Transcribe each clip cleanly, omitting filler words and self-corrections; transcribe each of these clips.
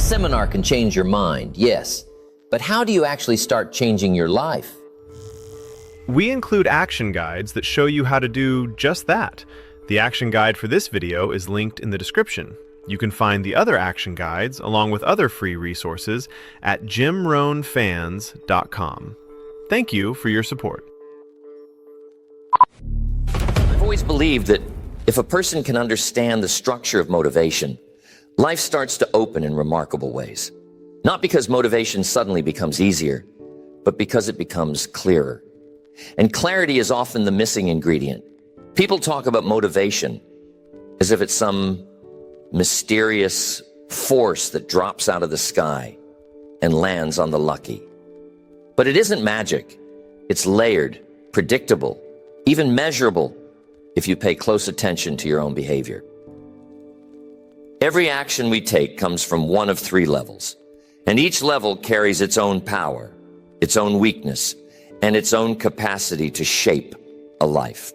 A seminar can change your mind, yes, but how do you actually start changing your life? We include action guides that show you how to do just that. The action guide for this video is linked in the description. You can find the other action guides, along with other free resources, at jimrohnfans.com. Thank you for your support. I've always believed that if a person can understand the structure of motivation, life starts to open in remarkable ways. Not because motivation suddenly becomes easier, but because it becomes clearer. And clarity is often the missing ingredient. People talk about motivation as if it's some mysterious force that drops out of the sky and lands on the lucky. But it isn't magic. It's layered, predictable, even measurable if you pay close attention to your own behavior. Every action we take comes from one of three levels, and each level carries its own power, its own weakness, and its own capacity to shape a life.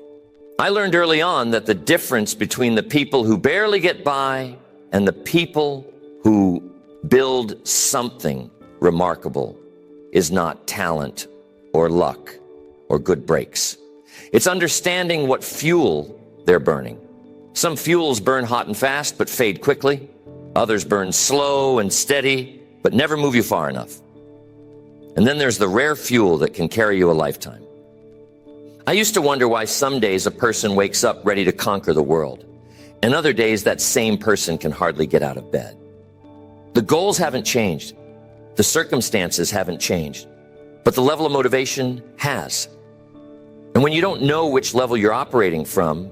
I learned early on that the difference between the people who barely get by and the people who build something remarkable is not talent or luck or good breaks. It's understanding what fuel they're burning. Some fuels burn hot and fast but fade quickly. Others burn slow and steady but never move you far enough. And then there's the rare fuel that can carry you a lifetime. I used to wonder why some days a person wakes up ready to conquer the world, and other days that same person can hardly get out of bed. The goals haven't changed. The circumstances haven't changed, but the level of motivation has. And when you don't know which level you're operating from,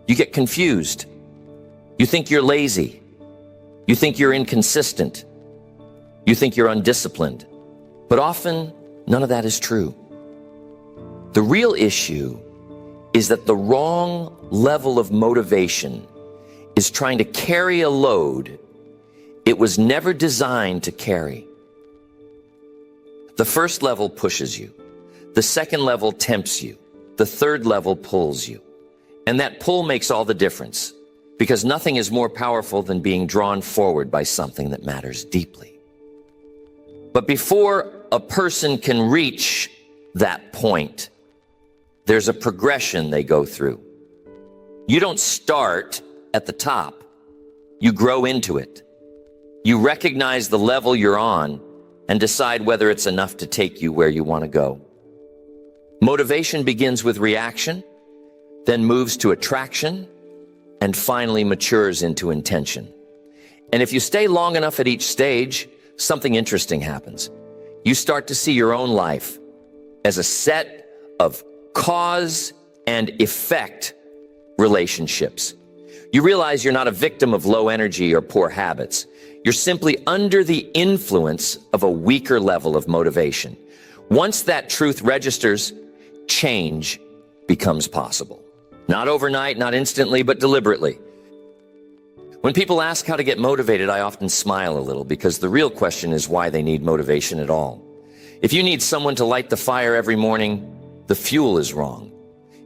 you get confused. You think you're lazy. You think you're inconsistent. You think you're undisciplined. But often, none of that is true. The real issue is that the wrong level of motivation is trying to carry a load it was never designed to carry. The first level pushes you. The second level tempts you. The third level pulls you. And that pull makes all the difference, because nothing is more powerful than being drawn forward by something that matters deeply. But before a person can reach that point, there's a progression they go through. You don't start at the top. You grow into it. You recognize the level you're on and decide whether it's enough to take you where you want to go. Motivation begins with reaction, then moves to attraction, and finally matures into intention. And if you stay long enough at each stage, something interesting happens. You start to see your own life as a set of cause and effect relationships. You realize you're not a victim of low energy or poor habits. You're simply under the influence of a weaker level of motivation. Once that truth registers, change becomes possible. Not overnight, not instantly, but deliberately. When people ask how to get motivated, I often smile a little, because the real question is why they need motivation at all. If you need someone to light the fire every morning, the fuel is wrong.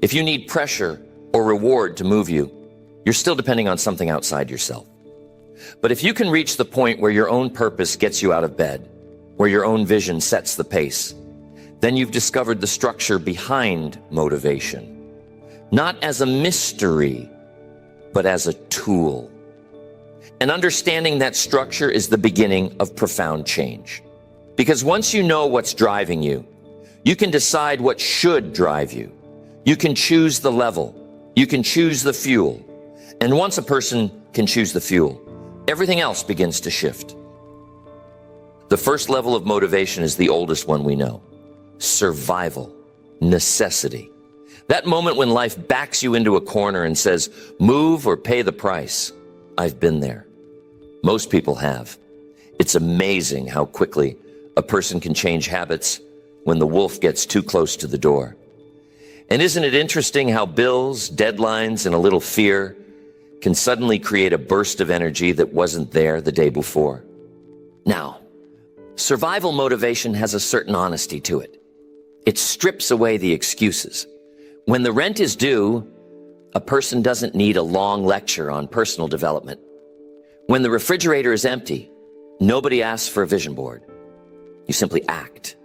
If you need pressure or reward to move you, you're still depending on something outside yourself. But if you can reach the point where your own purpose gets you out of bed, where your own vision sets the pace, then you've discovered the structure behind motivation. Not as a mystery, but as a tool. And understanding that structure is the beginning of profound change. Because once you know what's driving you, you can decide what should drive you. You can choose the level. You can choose the fuel. And once a person can choose the fuel, everything else begins to shift. The first level of motivation is the oldest one we know. Survival, necessity. That moment when life backs you into a corner and says, move or pay the price. I've been there. Most people have. It's amazing how quickly a person can change habits when the wolf gets too close to the door. And isn't it interesting how bills, deadlines, and a little fear can suddenly create a burst of energy that wasn't there the day before? Now, survival motivation has a certain honesty to it. It strips away the excuses. When the rent is due, a person doesn't need a long lecture on personal development. When the refrigerator is empty, Nobody asks for a vision board. You simply act.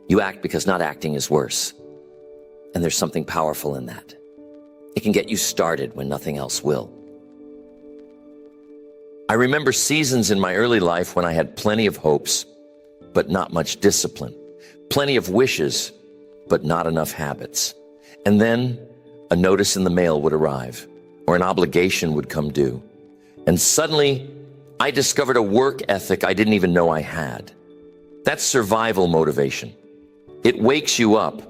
You act because not acting is worse. And there's something powerful in that. It can get you started when nothing else will. I remember seasons in my early life when I had plenty of hopes, but not much discipline. Plenty of wishes, but not enough habits. And then a notice in the mail would arrive, or an obligation would come due. And suddenly, I discovered a work ethic I didn't even know I had. That's survival motivation. It wakes you up.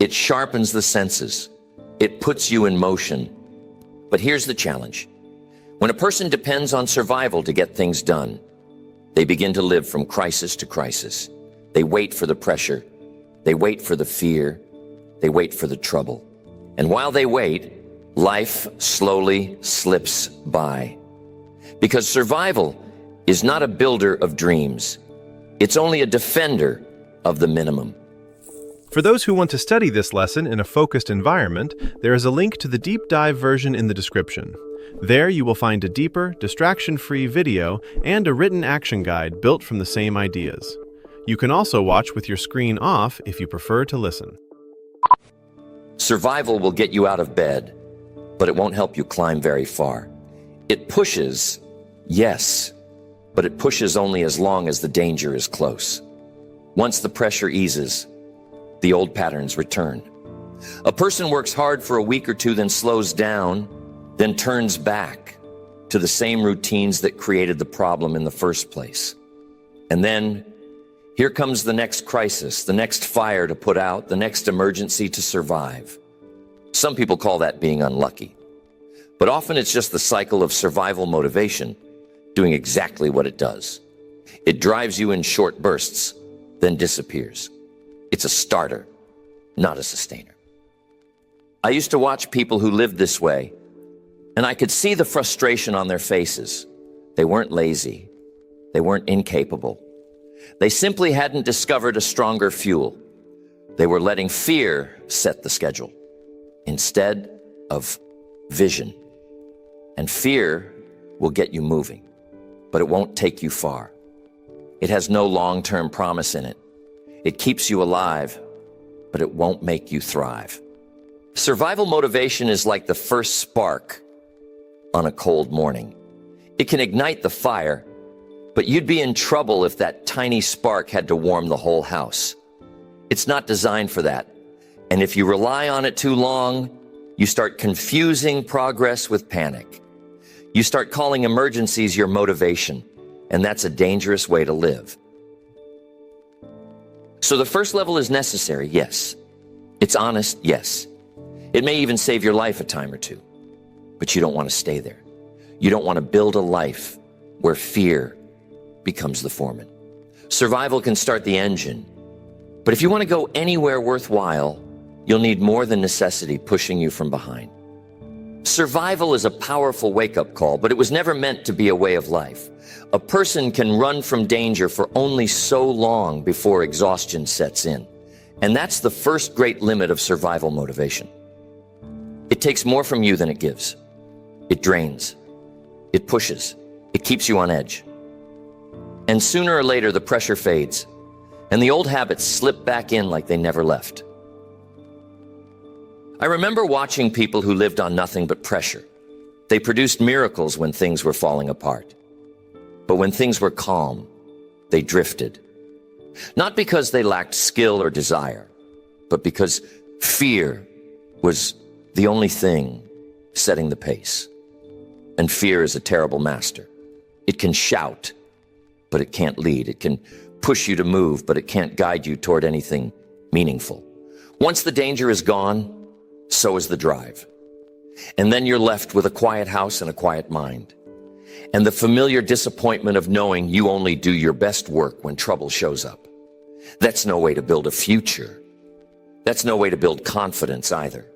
It sharpens the senses. It puts you in motion. But here's the challenge. When a person depends on survival to get things done, they begin to live from crisis to crisis. They wait for the pressure. They wait for the fear. They wait for the trouble. And while they wait, life slowly slips by. Because survival is not a builder of dreams. It's only a defender of the minimum. For those who want to study this lesson in a focused environment, there is a link to the deep dive version in the description. There you will find a deeper, distraction-free video and a written action guide built from the same ideas. You can also watch with your screen off if you prefer to listen. Survival will get you out of bed, but it won't help you climb very far. It pushes, yes, but it pushes only as long as the danger is close. Once the pressure eases, the old patterns return. A person works hard for a week or two, then slows down, then turns back to the same routines that created the problem in the first place. And then here comes the next crisis, the next fire to put out, the next emergency to survive. Some people call that being unlucky. But often it's just the cycle of survival motivation doing exactly what it does. It drives you in short bursts, then disappears. It's a starter, not a sustainer. I used to watch people who lived this way, and I could see the frustration on their faces. They weren't lazy. They weren't incapable. They simply hadn't discovered a stronger fuel. They were letting fear set the schedule instead of vision. And fear will get you moving, but it won't take you far. It has no long-term promise in it. It keeps you alive, but it won't make you thrive. Survival motivation is like the first spark on a cold morning. It can ignite the fire, but you'd be in trouble if that tiny spark had to warm the whole house. It's not designed for that. And if you rely on it too long, you start confusing progress with panic. You start calling emergencies your motivation, and that's a dangerous way to live. So the first level is necessary, yes. It's honest, yes. It may even save your life a time or two, but you don't want to stay there. You don't want to build a life where fear becomes the foreman. Survival can start the engine, but if you want to go anywhere worthwhile, you'll need more than necessity pushing you from behind. Survival is a powerful wake-up call, but it was never meant to be a way of life. A person can run from danger for only so long before exhaustion sets in. And that's the first great limit of survival motivation. It takes more from you than it gives. It drains. It pushes. It keeps you on edge. And sooner or later, the pressure fades, and the old habits slip back in like they never left. I remember watching people who lived on nothing but pressure. They produced miracles when things were falling apart. But when things were calm, they drifted. Not because they lacked skill or desire, but because fear was the only thing setting the pace. And fear is a terrible master. It can shout, but it can't lead. It can push you to move, but it can't guide you toward anything meaningful. Once the danger is gone, so is the drive. And then you're left with a quiet house and a quiet mind. And the familiar disappointment of knowing you only do your best work when trouble shows up. That's no way to build a future. That's no way to build confidence either.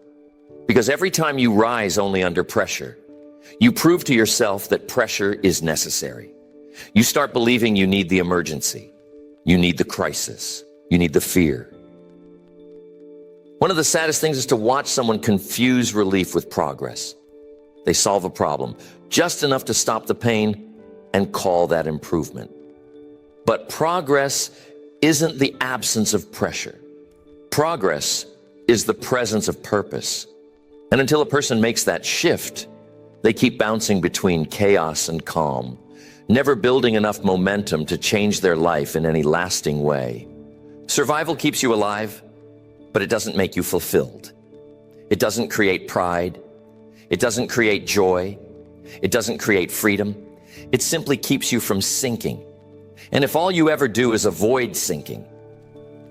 Because every time you rise only under pressure, you prove to yourself that pressure is necessary. You start believing you need the emergency. You need the crisis. You need the fear. One of the saddest things is to watch someone confuse relief with progress. They solve a problem, just enough to stop the pain, and call that improvement. But progress isn't the absence of pressure. Progress is the presence of purpose. And until a person makes that shift, they keep bouncing between chaos and calm, never building enough momentum to change their life in any lasting way. Survival keeps you alive, but it doesn't make you fulfilled. It doesn't create pride. It doesn't create joy. It doesn't create freedom. It simply keeps you from sinking. And if all you ever do is avoid sinking,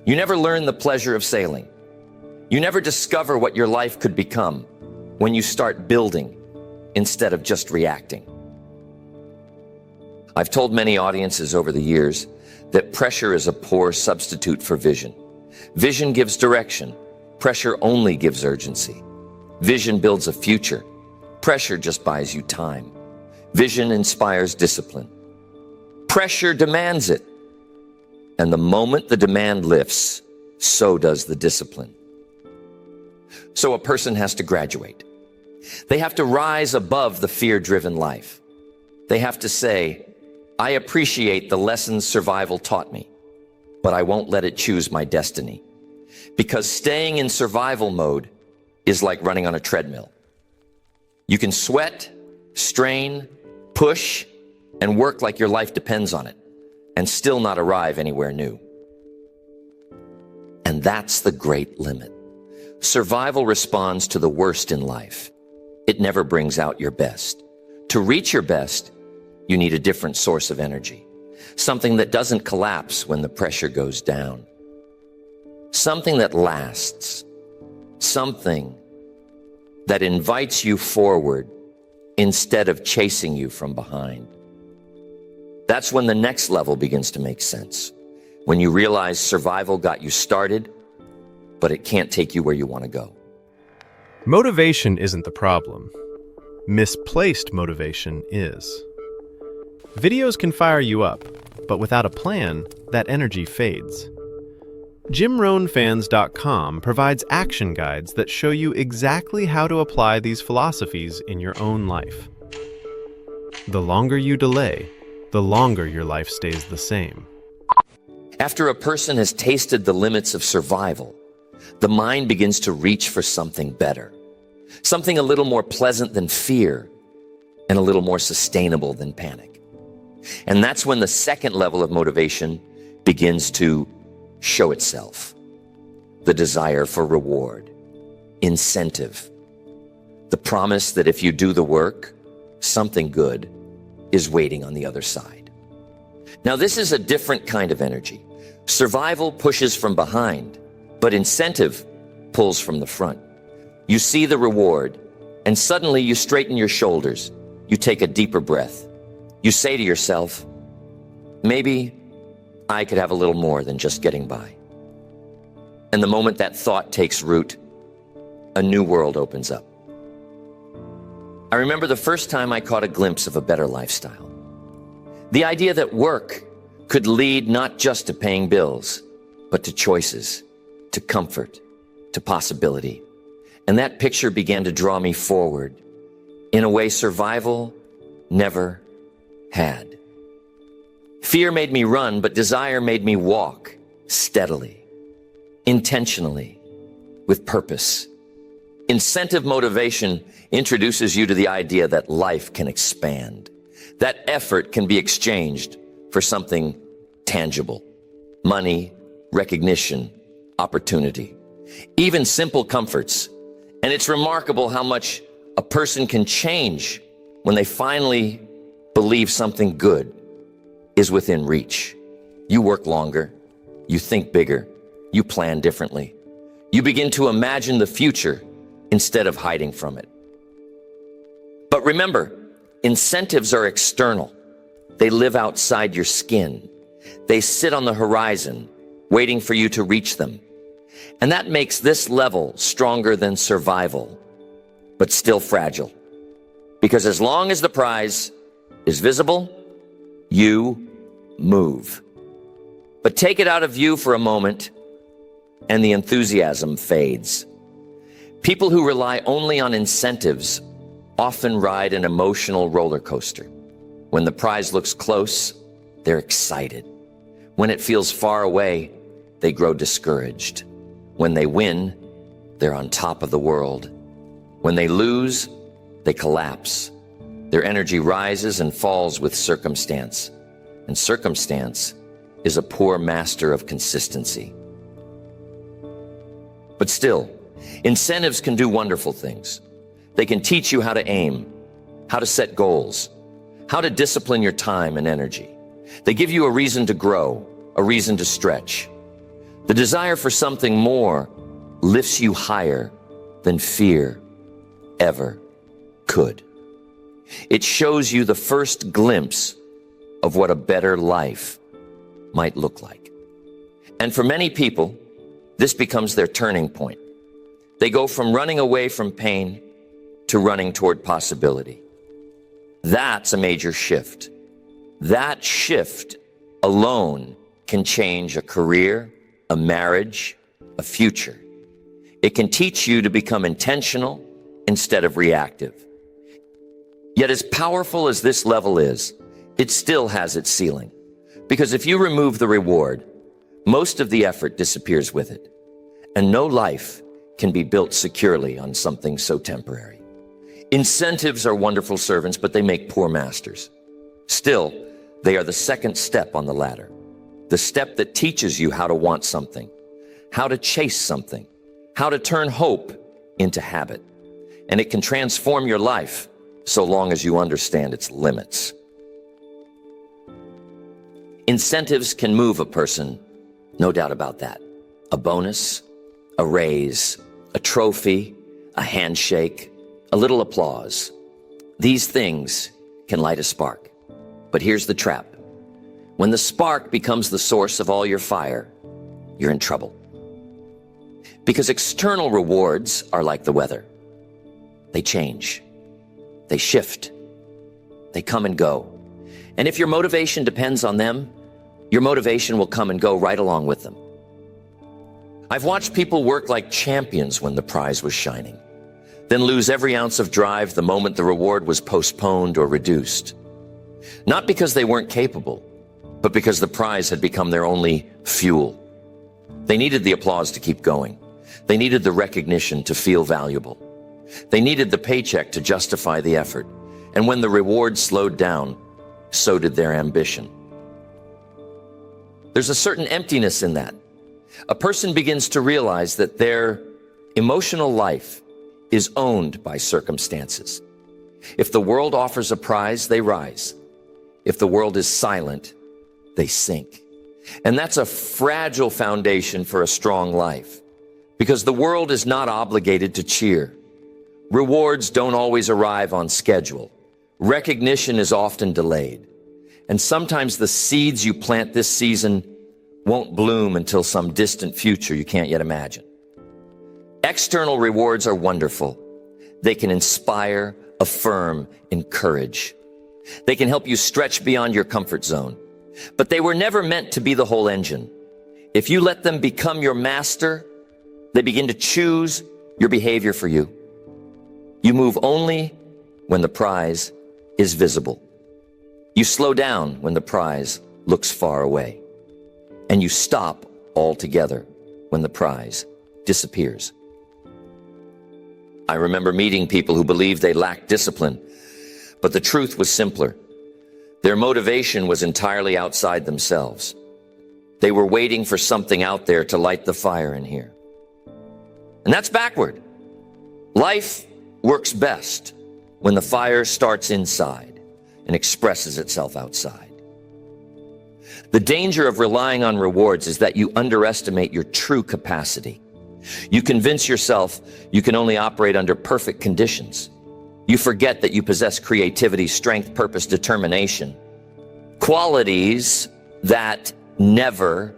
you never learn the pleasure of sailing. You never discover what your life could become when you start building instead of just reacting. I've told many audiences over the years that pressure is a poor substitute for vision. Vision gives direction. Pressure only gives urgency. Vision builds a future. Pressure just buys you time. Vision inspires discipline. Pressure demands it. And the moment the demand lifts, so does the discipline. So a person has to graduate. They have to rise above the fear-driven life. They have to say, I appreciate the lessons survival taught me, but I won't let it choose my destiny. Because staying in survival mode is like running on a treadmill. You can sweat, strain, push, and work like your life depends on it, and still not arrive anywhere new. And that's the great limit. Survival responds to the worst in life. It never brings out your best. To reach your best, you need a different source of energy. Something that doesn't collapse when the pressure goes down. Something that lasts. Something that invites you forward instead of chasing you from behind. That's when the next level begins to make sense. When you realize survival got you started, but it can't take you where you want to go. Motivation isn't the problem. Misplaced motivation is. Videos can fire you up, but without a plan, that energy fades. JimRohnFans.com provides action guides that show you exactly how to apply these philosophies in your own life. The longer you delay, the longer your life stays the same. After a person has tasted the limits of survival, the mind begins to reach for something better, something a little more pleasant than fear and a little more sustainable than panic. And that's when the second level of motivation begins to show itself. The desire for reward, incentive, the promise that if you do the work, something good is waiting on the other side. Now, this is a different kind of energy. Survival pushes from behind, but incentive pulls from the front. You see the reward, and suddenly you straighten your shoulders. You take a deeper breath. You say to yourself, maybe I could have a little more than just getting by. And the moment that thought takes root, a new world opens up. I remember the first time I caught a glimpse of a better lifestyle. The idea that work could lead not just to paying bills, but to choices, to comfort, to possibility. And that picture began to draw me forward in a way survival never had. Fear made me run, but desire made me walk steadily, intentionally, with purpose. Incentive motivation introduces you to the idea that life can expand, that effort can be exchanged for something tangible, money, recognition, opportunity, even simple comforts. And it's remarkable how much a person can change when they finally believe something good is within reach. You work longer, you think bigger, you plan differently. You begin to imagine the future instead of hiding from it. But remember, incentives are external. They live outside your skin. They sit on the horizon, waiting for you to reach them. And that makes this level stronger than survival, but still fragile. Because as long as the prize is visible, you move. But take it out of view for a moment, and the enthusiasm fades. People who rely only on incentives often ride an emotional roller coaster. When the prize looks close, they're excited. When it feels far away, they grow discouraged. When they win, they're on top of the world. When they lose, they collapse. Their energy rises and falls with circumstance. And circumstance is a poor master of consistency. But still, incentives can do wonderful things. They can teach you how to aim, how to set goals, how to discipline your time and energy. They give you a reason to grow, a reason to stretch. The desire for something more lifts you higher than fear ever could. It shows you the first glimpse of what a better life might look like. And for many people, this becomes their turning point. They go from running away from pain to running toward possibility. That's a major shift. That shift alone can change a career, a marriage, a future. It can teach you to become intentional instead of reactive. Yet as powerful as this level is, it still has its ceiling. Because if you remove the reward, most of the effort disappears with it. And no life can be built securely on something so temporary. Incentives are wonderful servants, but they make poor masters. Still, they are the second step on the ladder. The step that teaches you how to want something, how to chase something, how to turn hope into habit. And it can transform your life so long as you understand its limits. Incentives can move a person, no doubt about that. A bonus, a raise, a trophy, a handshake, a little applause. These things can light a spark. But here's the trap. When the spark becomes the source of all your fire, you're in trouble. Because external rewards are like the weather. They change. They shift. They come and go. And if your motivation depends on them, your motivation will come and go right along with them. I've watched people work like champions when the prize was shining, then lose every ounce of drive the moment the reward was postponed or reduced. Not because they weren't capable, but because the prize had become their only fuel. They needed the applause to keep going. They needed the recognition to feel valuable. They needed the paycheck to justify the effort. And when the reward slowed down, so did their ambition. There's a certain emptiness in that. A person begins to realize that their emotional life is owned by circumstances. If the world offers a prize, they rise. If the world is silent, they sink. And that's a fragile foundation for a strong life, because the world is not obligated to cheer. Rewards don't always arrive on schedule. Recognition is often delayed. And sometimes the seeds you plant this season won't bloom until some distant future you can't yet imagine. External rewards are wonderful. They can inspire, affirm, encourage. They can help you stretch beyond your comfort zone. But they were never meant to be the whole engine. If you let them become your master, they begin to choose your behavior for you. You move only when the prize is visible. You slow down when the prize looks far away. And you stop altogether when the prize disappears. I remember meeting people who believed they lacked discipline, but the truth was simpler. Their motivation was entirely outside themselves. They were waiting for something out there to light the fire in here. And that's backward. Life works best when the fire starts inside and expresses itself outside. The danger of relying on rewards is that you underestimate your true capacity. You convince yourself you can only operate under perfect conditions. You forget that you possess creativity, strength, purpose, determination, qualities that never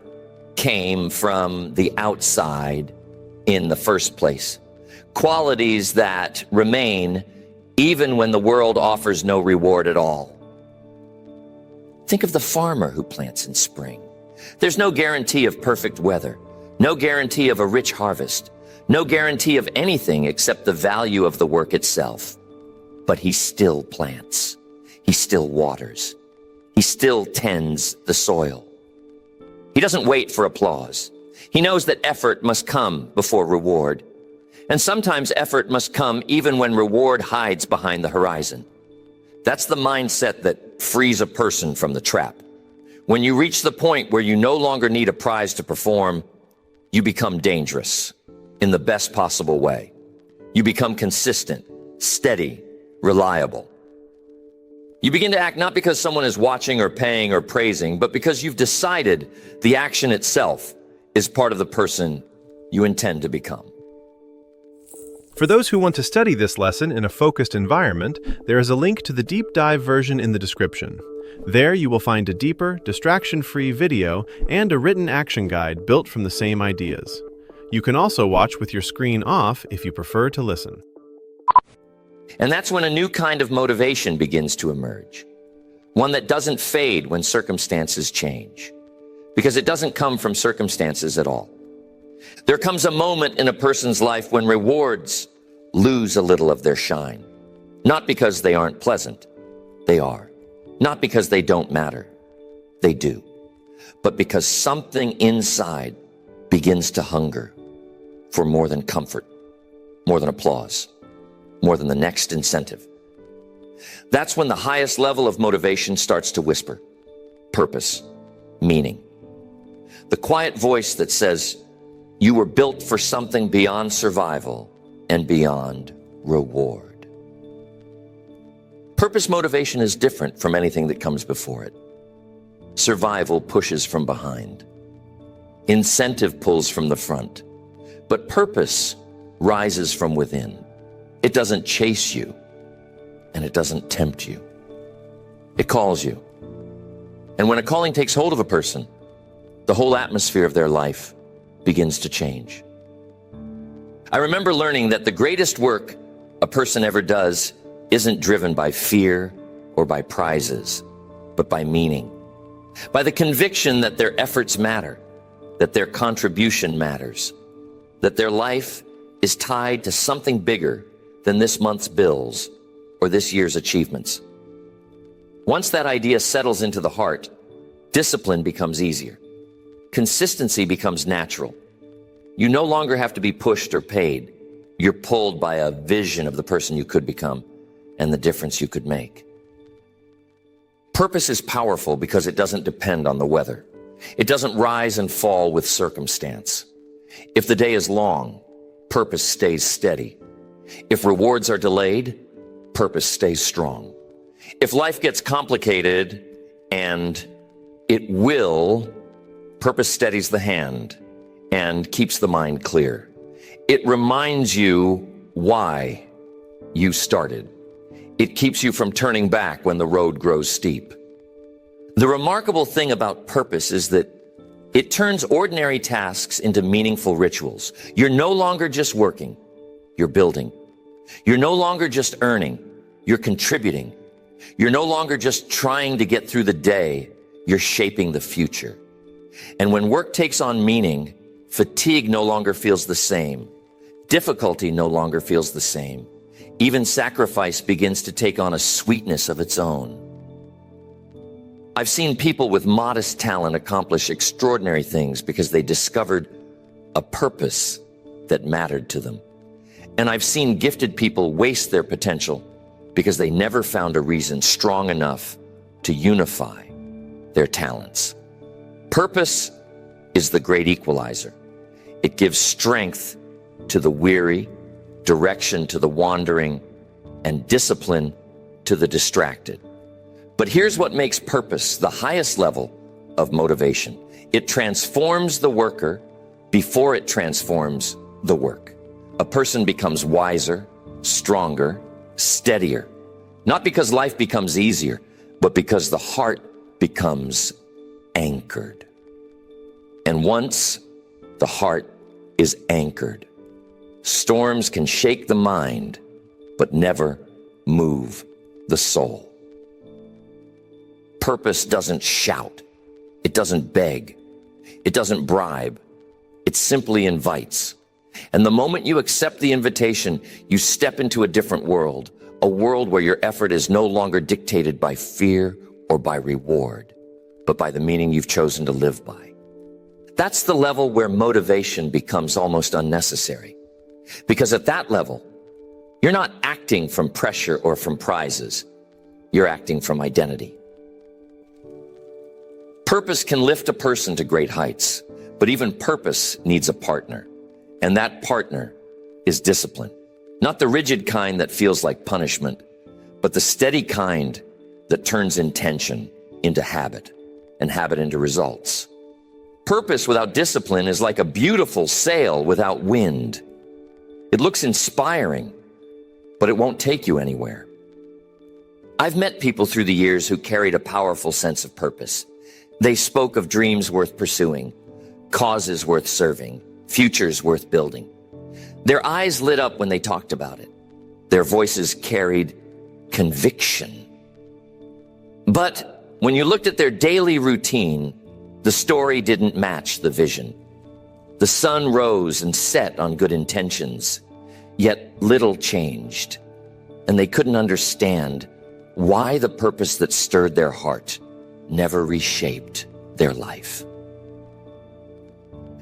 came from the outside in the first place. Qualities that remain even when the world offers no reward at all. Think of the farmer who plants in spring. There's no guarantee of perfect weather, no guarantee of a rich harvest, no guarantee of anything except the value of the work itself. But he still plants. He still waters. He still tends the soil. doesn't wait for applause. He knows that effort must come before reward. And sometimes effort must come even when reward hides behind the horizon. That's the mindset that frees a person from the trap. When you reach the point where you no longer need a prize to perform, you become dangerous in the best possible way. You become consistent, steady, reliable. You begin to act not because someone is watching or paying or praising, but because you've decided the action itself is part of the person you intend to become. For those who want to study this lesson in a focused environment, there is a link to the deep dive version in the description. There you will find a deeper, distraction-free video and a written action guide built from the same ideas. You can also watch with your screen off if you prefer to listen. And that's when a new kind of motivation begins to emerge. One that doesn't fade when circumstances change. Because it doesn't come from circumstances at all. There comes a moment in a person's life when rewards lose a little of their shine. Not because they aren't pleasant. They are. Not because they don't matter. They do. But because something inside begins to hunger for more than comfort, more than applause, more than the next incentive. That's when the highest level of motivation starts to whisper. Purpose, meaning. The quiet voice that says, you were built for something beyond survival and beyond reward. Purpose motivation is different from anything that comes before it. Survival pushes from behind. Incentive pulls from the front. But purpose rises from within. It doesn't chase you, and it doesn't tempt you. It calls you. And when a calling takes hold of a person, the whole atmosphere of their life begins to change. I remember learning that the greatest work a person ever does isn't driven by fear or by prizes, but by meaning. By the conviction that their efforts matter, that their contribution matters, that their life is tied to something bigger than this month's bills or this year's achievements. Once that idea settles into the heart, discipline becomes easier. Consistency becomes natural. You no longer have to be pushed or paid. You're pulled by a vision of the person you could become and the difference you could make. Purpose is powerful because it doesn't depend on the weather. It doesn't rise and fall with circumstance. If the day is long, purpose stays steady. If rewards are delayed, purpose stays strong. If life gets complicated, and it will, purpose steadies the hand and keeps the mind clear. It reminds you why you started. It keeps you from turning back when the road grows steep. The remarkable thing about purpose is that it turns ordinary tasks into meaningful rituals. You're no longer just working, you're building. You're no longer just earning, you're contributing. You're no longer just trying to get through the day, you're shaping the future. And when work takes on meaning, fatigue no longer feels the same. Difficulty no longer feels the same. Even sacrifice begins to take on a sweetness of its own. I've seen people with modest talent accomplish extraordinary things because they discovered a purpose that mattered to them. And I've seen gifted people waste their potential because they never found a reason strong enough to unify their talents. Purpose is the great equalizer. It gives strength to the weary, direction to the wandering, and discipline to the distracted. But here's what makes purpose the highest level of motivation. It transforms the worker before it transforms the work. A person becomes wiser, stronger, steadier. Not because life becomes easier, but because the heart becomes anchored. And once the heart is anchored, storms can shake the mind, but never move the soul. Purpose doesn't shout. It doesn't beg. It doesn't bribe. It simply invites. And the moment you accept the invitation, you step into a different world, a world where your effort is no longer dictated by fear or by reward, but by the meaning you've chosen to live by. That's the level where motivation becomes almost unnecessary. Because at that level, you're not acting from pressure or from prizes. You're acting from identity. Purpose can lift a person to great heights, but even purpose needs a partner. And that partner is discipline. Not the rigid kind that feels like punishment, but the steady kind that turns intention into habit and habit into results. Purpose without discipline is like a beautiful sail without wind. It looks inspiring, but it won't take you anywhere. I've met people through the years who carried a powerful sense of purpose. They spoke of dreams worth pursuing, causes worth serving, futures worth building. Their eyes lit up when they talked about it. Their voices carried conviction. But when you looked at their daily routine, the story didn't match the vision. The sun rose and set on good intentions, yet little changed, and they couldn't understand why the purpose that stirred their heart never reshaped their life.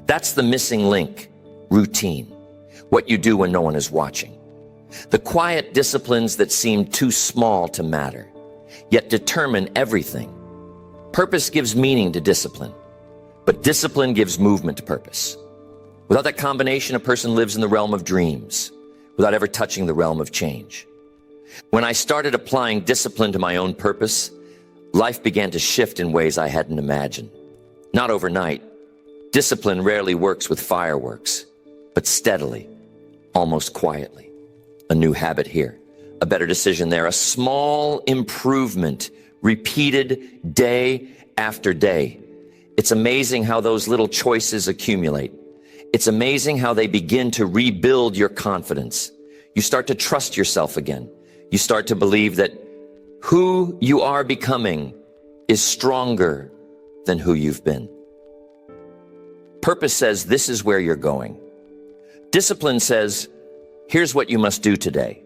That's the missing link, routine, what you do when no one is watching. The quiet disciplines that seem too small to matter, yet determine everything. Purpose gives meaning to discipline, but discipline gives movement to purpose. Without that combination, a person lives in the realm of dreams, without ever touching the realm of change. When I started applying discipline to my own purpose, life began to shift in ways I hadn't imagined. Not overnight. Discipline rarely works with fireworks, but steadily, almost quietly. A new habit here, a better decision there, a small improvement repeated day after day. It's amazing how those little choices accumulate. It's amazing how they begin to rebuild your confidence. You start to trust yourself again. You start to believe that who you are becoming is stronger than who you've been. Purpose says this is where you're going. Discipline says, here's what you must do today.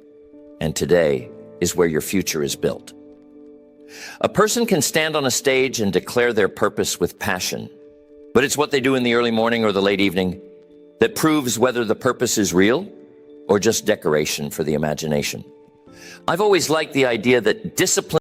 And today is where your future is built. A person can stand on a stage and declare their purpose with passion, but it's what they do in the early morning or the late evening that proves whether the purpose is real or just decoration for the imagination. I've always liked the idea that discipline